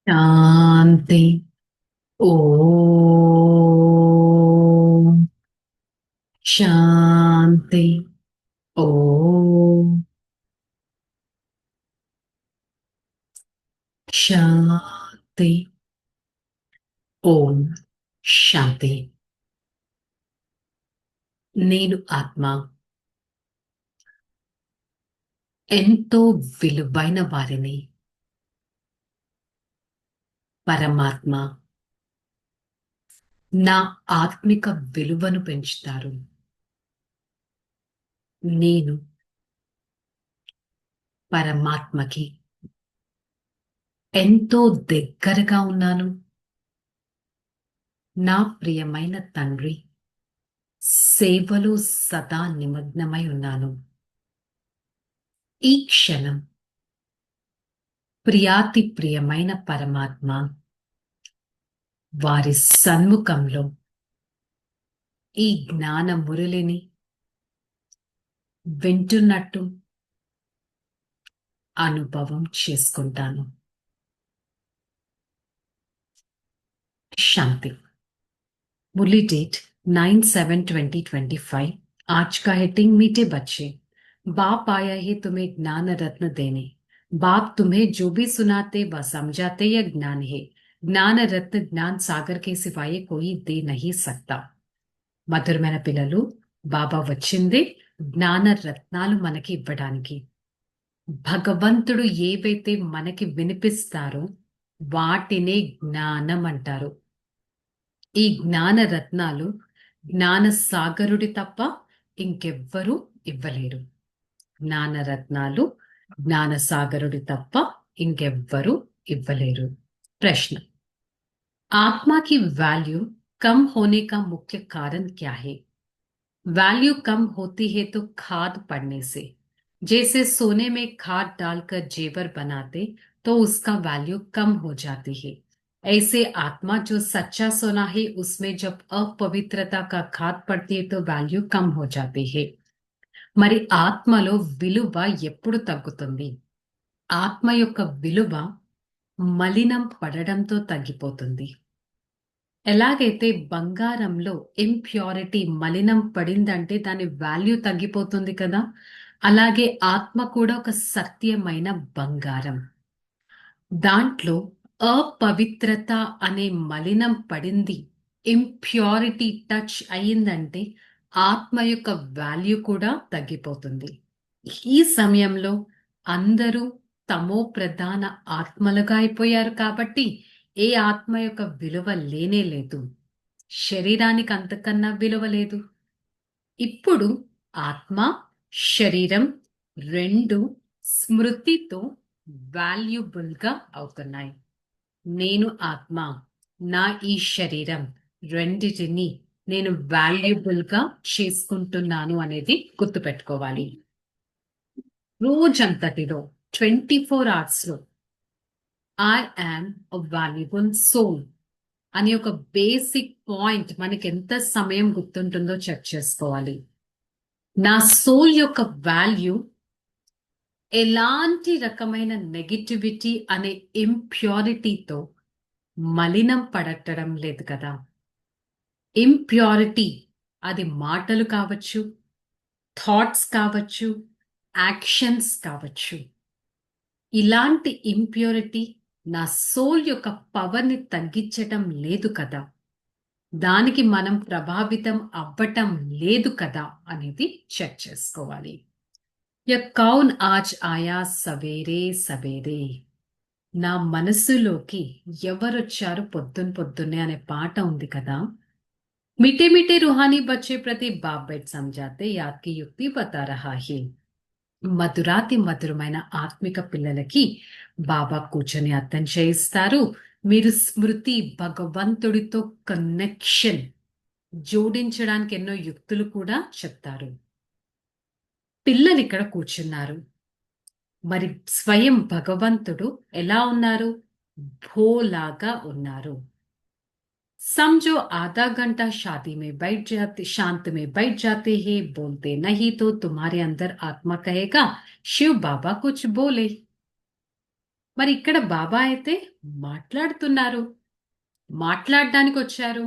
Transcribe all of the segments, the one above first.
शांति। ओम शांति। ओम शांति। ఓం శాంతి. నేను ఆత్మ ఎంతో విలువైన వారిని. పరమాత్మ నా ఆత్మిక విలువను పెంచుతారు. నేను పరమాత్మకి ఎంతో దగ్గరగా ఉన్నాను. నా ప్రియమైన తండ్రి సేవలో సదా నిమగ్నమై ఉన్నాను. ఈ క్షణం ప్రియాతి ప్రియమైన పరమాత్మ వారి సన్ముఖంలో ఈ జ్ఞాన మురళిని వింటున్నట్టు అనుభవం చేసుకుంటాను. शांति। मुरली डेट 9/7/2025। आज का हेडिंग मीठे बच्चे, बाप आया है तुम्हें ज्ञान रत्न देने। बाप तुम्हें जो भी सुनाते व समझाते यह ज्ञान है। ज्ञान रत्न ज्ञान सागर के सिवाय कोई दे नहीं सकता। మధురమైన పిల్లలు, బాబా వచ్చిందే జ్ఞాన రత్నాలు మనకి ఇవ్వడానికి. భగవంతుడు ఏవైతే మనకి వినిపిస్తారో వాటినే జ్ఞానం అంటారు. ఈ జ్ఞాన రత్నాలు జ్ఞాన సాగరుడి తప్ప ఇంకెవ్వరూ ఇవ్వలేరు. జ్ఞాన రత్నాలు జ్ఞాన సాగరుడి తప్ప ఇంకెవ్వరూ ఇవ్వలేరు. ప్రశ్న, आत्मा की वैल्यू कम होने का मुख्य कारण क्या है? वैल्यू कम होती है तो खाद पड़ने से। जैसे सोने में खाद डालकर जेवर बनाते तो उसका वैल्यू कम हो जाती है। ऐसे आत्मा जो सच्चा सोना है उसमें जब अपवित्रता का खाद पड़ती है तो वैल्यू कम हो जाती है। మరి ఆత్మలో విలువ ఎప్పుడు తగ్గుతుంది? ఆత్మ యొక్క విలువ మలినం పడడంతో తగ్గిపోతుంది. ఎలాగైతే బంగారంలో ఇంప్యూరిటీ మలినం పడిందంటే దాని వాల్యూ తగ్గిపోతుంది కదా, అలాగే ఆత్మ కూడా ఒక సత్యమైన బంగారం. దాంట్లో అపవిత్రత అనే మలినం పడింది, ఇంప్యూరిటీ టచ్ అయిందంటే ఆత్మ యొక్క వాల్యూ కూడా తగ్గిపోతుంది. ఈ సమయంలో అందరూ తమో ప్రధాన ఆత్మలుగా అయిపోయారు కాబట్టి ఏ ఆత్మ యొక్క విలువ లేనే లేదు. శరీరానికి అంతకన్నా విలువ లేదు. ఇప్పుడు ఆత్మ శరీరం రెండు స్మృతితో వాల్యుబుల్ గా అవుతున్నాయి. నేను ఆత్మ, నా ఈ శరీరం రెండిటిని నేను వాల్యుబుల్ గా చేసుకుంటున్నాను అనేది గుర్తుపెట్టుకోవాలి. రోజంతటిలో 24 hours లో I am a valuable soul అని ఒక బేసిక్ పాయింట్ మనకి ఎంత సమయం గుర్తుంటుందో చెక్ చేసుకోవాలి. నా సోల్ యొక్క వాల్యూ ఎలాంటి రకమైన నెగటివిటీ అనే ఇంప్యూరిటీతో మలినం పడటం లేదు కదా. ఇంప్యూరిటీ అది మాటలు కావచ్చు, థాట్స్ కావచ్చు, యాక్షన్స్ కావచ్చు. ఇలాంటి ఇంప్యూరిటీ నా సోల్ యొక్క పవర్ని తగ్గించటం లేదు కదా, దానికి మనం ప్రభావితం అవ్వటం లేదు కదా అనేది చెక్ చేసుకోవాలి. యా కౌన్ ఆజ్ ఆయా సవేరే సవేరే, నా మనసులోకి ఎవరొచ్చారు పొద్దున్నే అనే పాట ఉంది కదా. मीठे मीठे रूहानी बच्चे प्रति बाप बैठ समझाते याद की युक्ति बता रहा है. మధురాతి మధురమైన ఆత్మిక పిల్లలకి బాబా కూర్చొని అర్థం చేయిస్తారు. మీరు స్మృతి భగవంతుడితో కనెక్షన్ జోడించడానికి ఎన్నో యుక్తులు కూడా చెప్తారు. పిల్లలు ఇక్కడ కూర్చున్నారు, మరి స్వయం భగవంతుడు ఎలా ఉన్నారు? భోలాగా ఉన్నారు. समझो आधा घंटा शादी में बैठ जाते, शांत में बैठ जाते हैं, बोलते नहीं तो तुम्हारे अंदर आत्मा कहेगा शिव बाबा कुछ बोले. మరి ఇక్కడ బాబా అయితే మాట్లాడుతున్నారు, మాట్లాడడానికి వచ్చారు.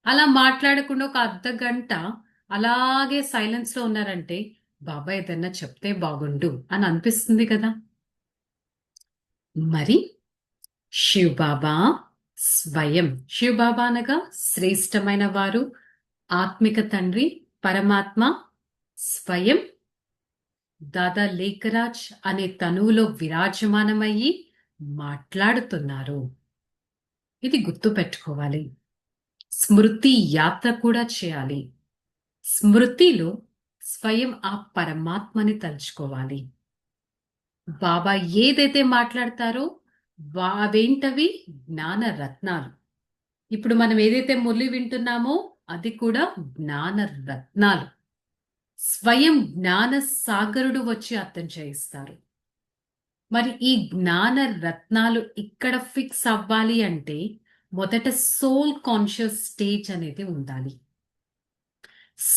అలా మాట్లాడకుండా ఒక అర్ధ గంట అలాగే సైలెన్స్ లో ఉన్నారంటే బాబా ఏదన్నా చెప్తే బాగుండు అని అనిపిస్తుంది కదా. మరి శివ్ బాబా స్వయం, శివ్ బాబా అనగా శ్రేష్టమైన వారు, ఆత్మిక తండ్రి, పరమాత్మ స్వయం దాదా లేఖరాజ్ అనే తనువులో విరాజమానమయ్యి మాట్లాడుతున్నారు. ఇది గుర్తు పెట్టుకోవాలి. స్మృతి యాత్ర కూడా చేయాలి. స్మృతిలో స్వయం ఆ పరమాత్మని తలుచుకోవాలి. బాబా ఏదైతే మాట్లాడతారో అవేంటవి జ్ఞాన రత్నాలు. ఇప్పుడు మనం ఏదైతే మురళి వింటున్నామో అది కూడా జ్ఞాన రత్నాలు. స్వయం జ్ఞాన సాగరుడు వచ్చి అర్థం చేయిస్తారు. మరి ఈ జ్ఞాన రత్నాలు ఇక్కడ ఫిక్స్ అవ్వాలి అంటే మొదట సోల్ కాన్షియస్ స్టేజ్ అనేది ఉండాలి.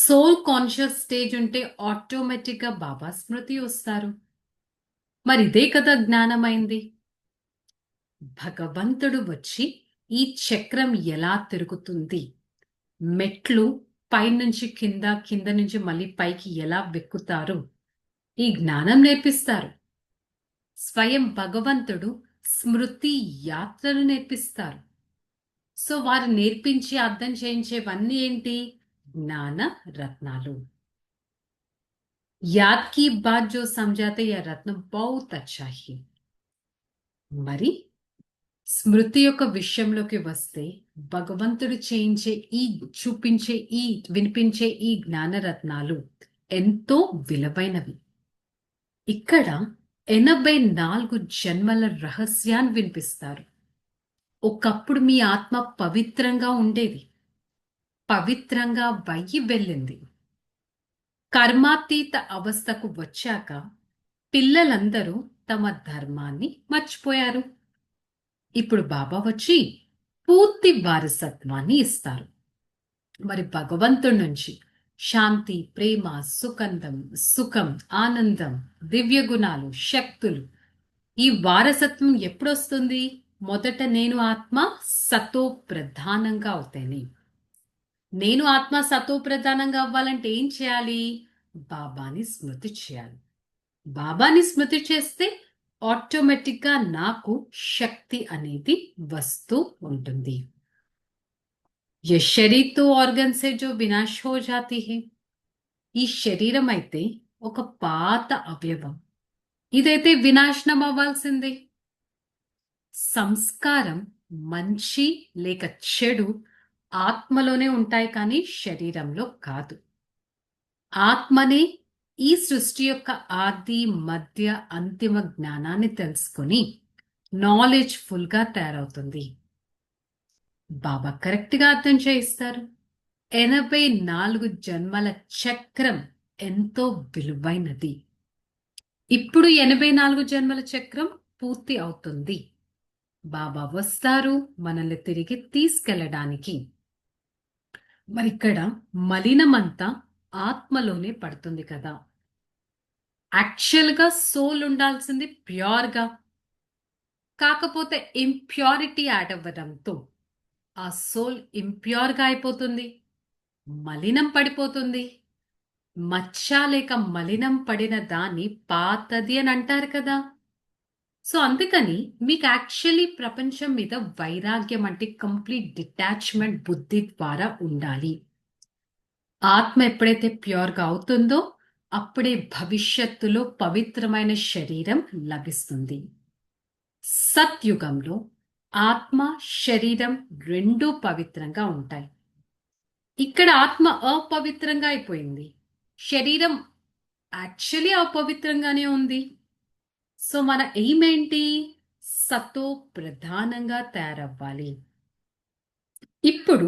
సోల్ కాన్షియస్ స్టేజ్ ఉంటే ఆటోమేటిక్ గా బాబా స్మృతి వస్తారు. మరి ఇదే కదా జ్ఞానమైంది. భగవంతుడు వచ్చి ఈ చక్రం ఎలా తిరుగుతుంది, మెట్లు పైనుంచి కింద, కింద నుంచి మళ్ళీ పైకి ఎలా వెక్కుతారు, ఈ జ్ఞానం నేర్పిస్తారు. స్వయం భగవంతుడు స్మృతి యాత్రను నేర్పిస్తారు. సో వారు నేర్పించి అర్థం చేయించేవన్నీ ఏంటి? జ్ఞాన రత్నాలు. याद की बात जो समझाते यह रत्न बहुत अच्छा है. మరి స్మృతి యొక్క విషయంలోకి వస్తే భగవంతుడు చేయించే ఈ చూపించే ఈ వినిపించే ఈ జ్ఞానరత్నాలు ఎంతో విలువైనవి. ఇక్కడ 84 జన్మల రహస్యాన్ని వినిపిస్తారు. ఒకప్పుడు మీ ఆత్మ పవిత్రంగా ఉండేది, పవిత్రంగా వయ్యి వెళ్ళింది. కర్మాతీత అవస్థకు వచ్చాక పిల్లలందరూ తమ ధర్మాన్ని మర్చిపోయారు. ఇప్పుడు బాబా వచ్చి పూర్తి వారసత్వాన్ని ఇస్తారు. మరి భగవంతుడి నుంచి శాంతి, ప్రేమ, సుఖం, ఆనందం, దివ్య గుణాలు, శక్తులు, ఈ వారసత్వం ఎప్పుడొస్తుంది? మొదట నేను ఆత్మ సతో ప్రధానంగా అవుతాను. నేను ఆత్మ సతో ప్రధానంగా అవ్వాలంటే ఏం చేయాలి? బాబాని స్మృతి చేయాలి. బాబాని స్మృతి చేస్తే ఆటోమేటిక్ గా నాకు శక్తి అనేది వస్తూ ఉంటుంది. ये शरीर तो ऑर्गन से जो विनाश हो जाती है. ఈ శరీరం అయితే ఒక పాత అవయవం, ఇదైతే వినాశనం అవ్వాల్సిందే. సంస్కారం మంచి లేక చెడు ఆత్మలోనే ఉంటాయి కానీ శరీరంలో కాదు. ఆత్మనే ఈ సృష్టి యొక్క ఆది, మధ్య, అంతిమ జ్ఞానాన్ని తెలుసుకొని నాలెడ్జ్ ఫుల్ గా తయారవుతుంది. బాబా కరెక్ట్ గా అర్థం చేయిస్తారు. 84 జన్మల చక్రం ఎంతో విలువైనది. ఇప్పుడు 84 జన్మల చక్రం పూర్తి అవుతుంది. బాబా వస్తారు మనల్ని తిరిగి తీసుకెళ్లడానికి. మరి ఇక్కడ మలినమంతా ఆత్మలోనే పడుతుంది కదా. యాక్చువల్ గా సోల్ ఉండాల్సింది ప్యూర్ గా, కాకపోతే ఇంప్యూరిటీ యాడ్ అవ్వడంతో ఆ సోల్ ఇంప్యూర్ గా అయిపోతుంది, మలినం పడిపోతుంది. మచ్చ లేక మలినం పడిన దాన్ని పాతది అని అంటారు కదా. సో అందుకని మీకు యాక్చువల్లీ ప్రపంచం మీద వైరాగ్యం అంటే కంప్లీట్ డిటాచ్మెంట్ బుద్ధి ద్వారా ఉండాలి. ఆత్మ ఎప్పుడైతే ప్యూర్ గా అవుతుందో అప్పుడే భవిష్యత్తులో పవిత్రమైన శరీరం లభిస్తుంది. సత్యుగంలో ఆత్మ, శరీరం రెండూ పవిత్రంగా ఉంటాయి. ఇక్కడ ఆత్మ అపవిత్రంగా అయిపోయింది, శరీరం యాక్చువల్లీ అపవిత్రంగానే ఉంది. సో మన ఎయిమ్ ఏంటి? సతో ప్రధానంగా తయారవ్వాలి. ఇప్పుడు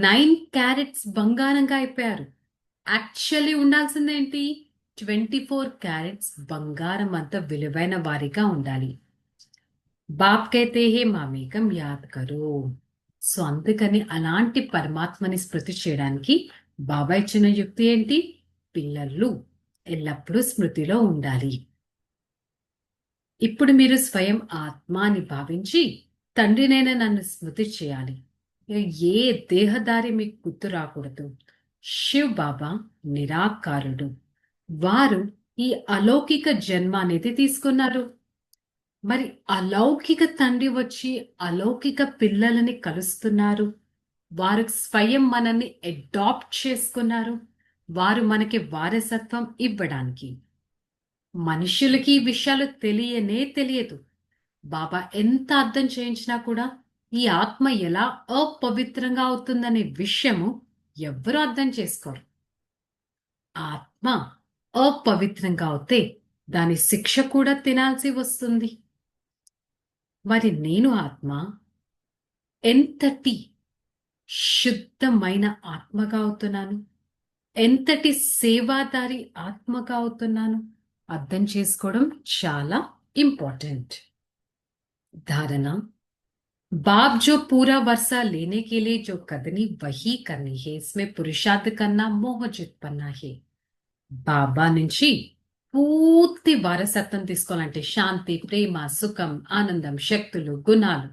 9 క్యారెట్స్ బంగారంగా అయిపోయారు. యాక్చువల్లీ ఉండాల్సిందేంటి? 24 క్యారెట్స్ బంగారం అంత విలువైన వారిగా ఉండాలి. బాప్ కైతే హే మామేకం యాద్ కరో. సో అందుకని అలాంటి పరమాత్మని స్మృతి చేయడానికి బాబా ఇచ్చిన యుక్తి ఏంటి? పిల్లలు ఎల్లప్పుడూ స్మృతిలో ఉండాలి. ఇప్పుడు మీరు స్వయం ఆత్మ అని భావించి తండ్రినైనా నన్ను స్మృతి చేయాలి. ఏ దేహదారి మీకు గుర్తు రాకూడదు. శివ్ బాబా నిరాకారుడు. వారు ఈ అలౌకిక జన్మ అనేది తీసుకున్నారు. మరి అలౌకిక తండ్రి వచ్చి అలౌకిక పిల్లలని కలుస్తున్నారు. వారు స్వయం మనల్ని అడాప్ట్ చేసుకున్నారు. వారు మనకి వారసత్వం ఇవ్వడానికి. మనుషులకి ఈ విషయాలు తెలియనే తెలియదు. బాబా ఎంత అర్థం చేయించినా కూడా ఈ ఆత్మ ఎలా అపవిత్రంగా అవుతుందనే విషయము ఎవ్వరూ అర్థం చేసుకోరు. ఆత్మ అపవిత్రంగా అవుతే దాని శిక్ష కూడా తినాల్సి వస్తుంది. మరి నేను ఆత్మ ఎంతటి శుద్ధమైన ఆత్మగా అవుతున్నాను, ఎంతటి సేవాదారి ఆత్మగా అవుతున్నాను అర్థం చేసుకోవడం చాలా ఇంపార్టెంట్. धारणा। बाप जो पूरा वर्षा लेने के लिए जो करनी वही करनी है, इसमें पुरुषार्थ करना मोह जितपना है. బాబా నుంచి పూర్తి వారసత్వం తీసుకోవాలంటే శాంతి, ప్రేమ, సుఖం, ఆనందం, శక్తులు, గుణాలు,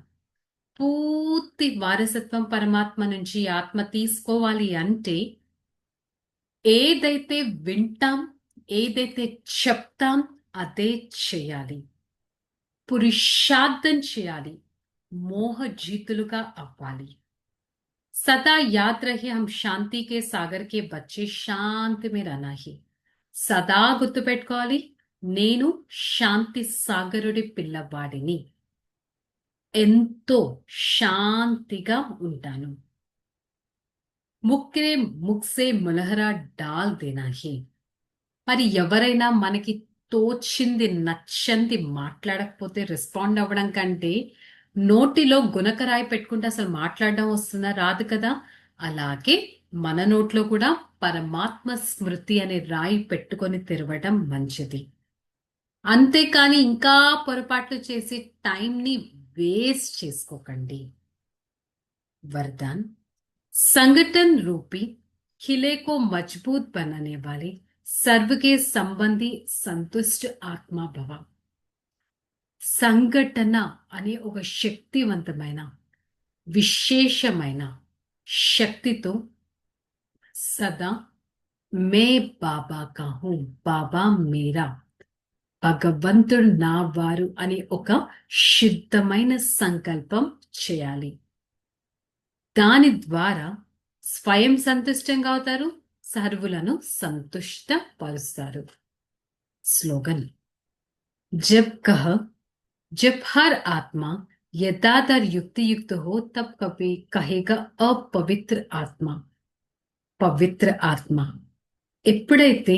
పూర్తి వారసత్వం పరమాత్మ నుంచి ఆత్మ తీసుకోవాలి అంటే ఏదైతే వింటాం, ఏదైతే చెప్తాం అదే చేయాలి. పురుషార్థం చేయాలి. మోహజీతులుగా అవ్వాలి. सदा याद रहे हम शांति के सागर के बच्चे, శాంతి में रहना ही. సదా గుర్తుపెట్టుకోవాలి, నేను శాంతి సాగరుడి పిల్లవాడిని. ఎంతో శాంతిగా ఉంటాను. ముక్కే ముక్సే ములహరా డాల్ దేనా హి. మరి ఎవరైనా మనకి తోచింది నచ్చంది మాట్లాడకపోతే రెస్పాండ్ అవ్వడం కంటే నోటిలో గుణకరాయి పెట్టుకుంటే అసలు మాట్లాడడం వస్తుందా? రాదు కదా. అలాగే మన నోట్లో కూడా పరమాత్మ స్మృతి అనే రాయి పెట్టుకొని తెరవడం మంచిది. అంతేకాని ఇంకా పొరపాట్లు చేసి టైంని వేస్ట్ చేసుకోకండి. वरदान। संगठन रूपी किले को मजबूत बनाने वाले सर्व के संबंधी संतुष्ट आत्मा भव. సంఘటన అనే ఒక శక్తివంతమైన విశేషమైన శక్తితో సదా మే బాబా కా హూ, బాబా మేరా, భగవంతుడు నా వారు అనే ఒక శుద్ధమైన సంకల్పం చేయాలి. దాని ద్వారా స్వయం సంతుష్టంగా అవుతారు, సర్వులను సంతుష్టపరుస్తారు. స్లోగన్। जब कह जब हर आत्मा यथार्थ और युक्ति युक्त हो तब कभी कहेगा अपवित्र आत्मा, పవిత్ర ఆత్మ. ఎప్పుడైతే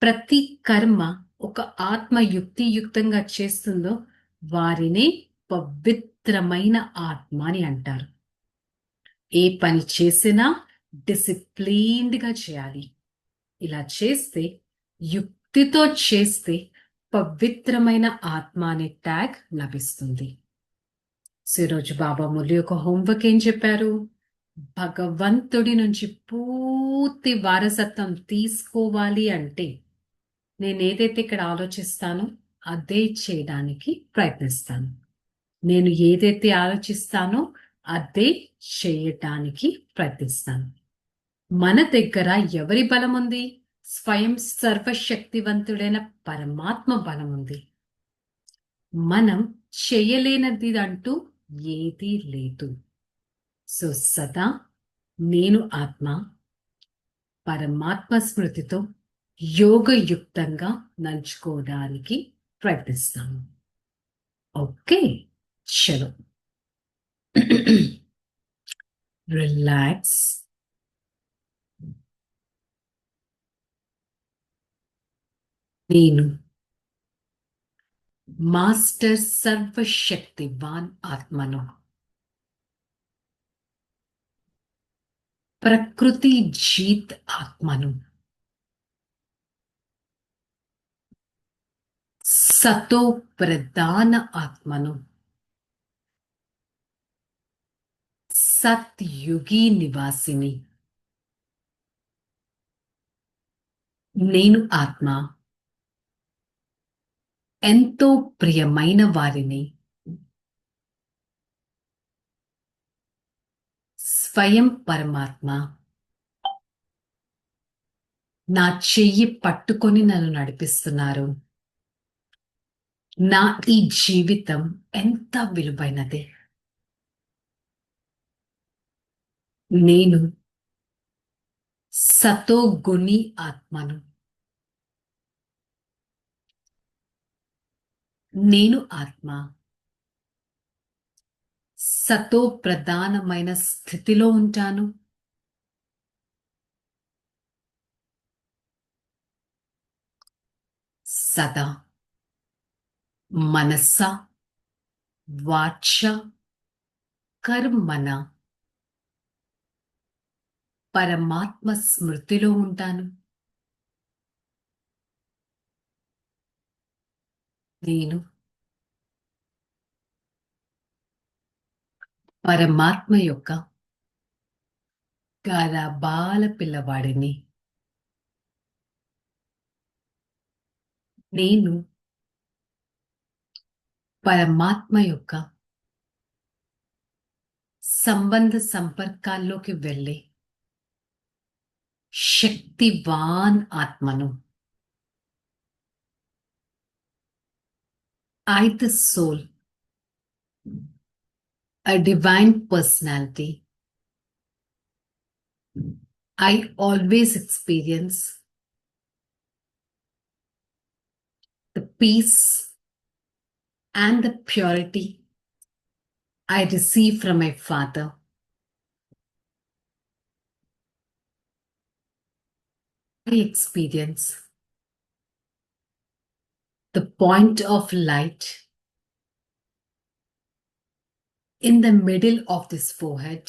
ప్రతి కర్మ ఒక ఆత్మ యుక్తియుక్తంగా చేస్తుందో వారినే పవిత్రమైన ఆత్మ అని అంటారు. ఏ పని చేసినా డిసిప్లిన్డ్ గా చేయాలి. ఇలా చేస్తే, యుక్తితో చేస్తే పవిత్రమైన ఆత్మ అనే ట్యాగ్ లభిస్తుంది. సో ఈరోజు బాబా మురళి యొక్క హోంవర్క్ ఏం చెప్పారు? భగవంతుడి నుంచి పూర్తి వారసత్వం తీసుకోవాలి అంటే నేను ఏదైతే ఇక్కడ ఆలోచిస్తానో అదే చేయడానికి ప్రయత్నిస్తాను. నేను ఏదైతే ఆలోచిస్తానో అదే చేయటానికి ప్రయత్నిస్తాను. మన దగ్గర ఎవరి బలం ఉంది? స్వయం సర్వశక్తివంతుడైన పరమాత్మ బలం ఉంది. మనం చేయలేనిది అంటూ ఏదీ లేదు. సో సదా నేను ఆత్మ పరమాత్మ స్మృతితో యోగయుక్తంగా నడుచుకోవడానికి ప్రయత్నిస్తాను. ఓకే, చలో రిలాక్స్. నేను మాస్టర్ సర్వశక్తివాన్ ఆత్మను, ప్రకృతి జీత్ ఆత్మను, సతో ప్రధాన ఆత్మను, సత్యుగి నివాసిని. నేను ఆత్మ ఎంతో ప్రియమైన వారిని స్వయం పరమాత్మ నా చెయ్యి పట్టుకొని నన్ను నడిపిస్తున్నారు. నా ఈ జీవితం ఎంత విలువైనది. నేను సతోగుణి ఆత్మను. నేను ఆత్మ సతో ప్రధానమైన స్థితిలో ఉంటాను. సదా మనస్స వాచ కర్మణ పరమాత్మ స్మృతిలో ఉంటాను. నేను పరమాత్మ యొక్క గారాబాల పిల్లవాడిని. నేను పరమాత్మ యొక్క సంబంధ సంపర్కాల్లోకి వెళ్ళే శక్తివాన్ ఆత్మను. I, the soul, a divine personality, I always experience the peace and the purity I receive from my Father. I experience the point of light in the middle of this forehead.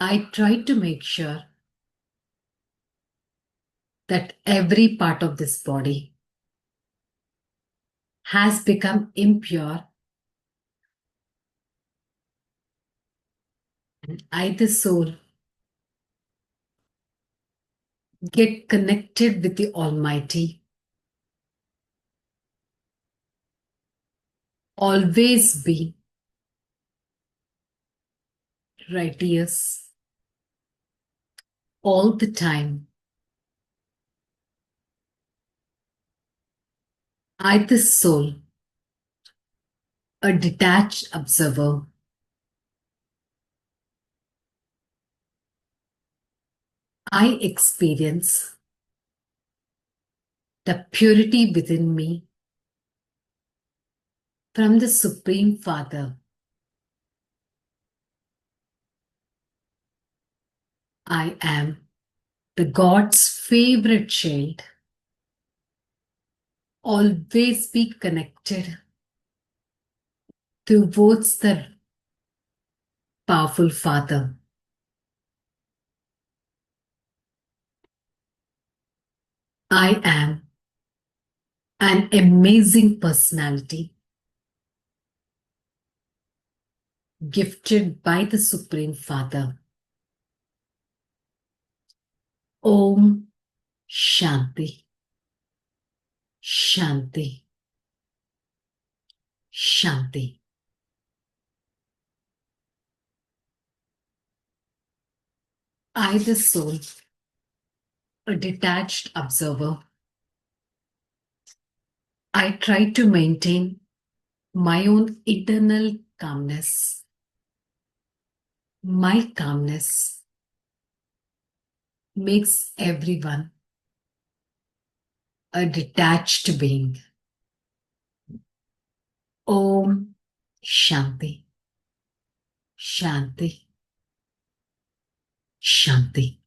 I try to make sure that every part of this body has become impure, and I, the soul, get connected with the Almighty. Always be righteous all the time. I, the soul, a detached observer, I experience the purity within me from the Supreme Father. I am the God's favorite child. Always be connected towards the powerful Father. I am an amazing personality gifted by the Supreme Father. Om Shanti. Shanti. Shanti. I, the soul, a detached observer, I try to maintain my own internal calmness. My calmness makes everyone a detached being. Om Shanti. Shanti. Shanti.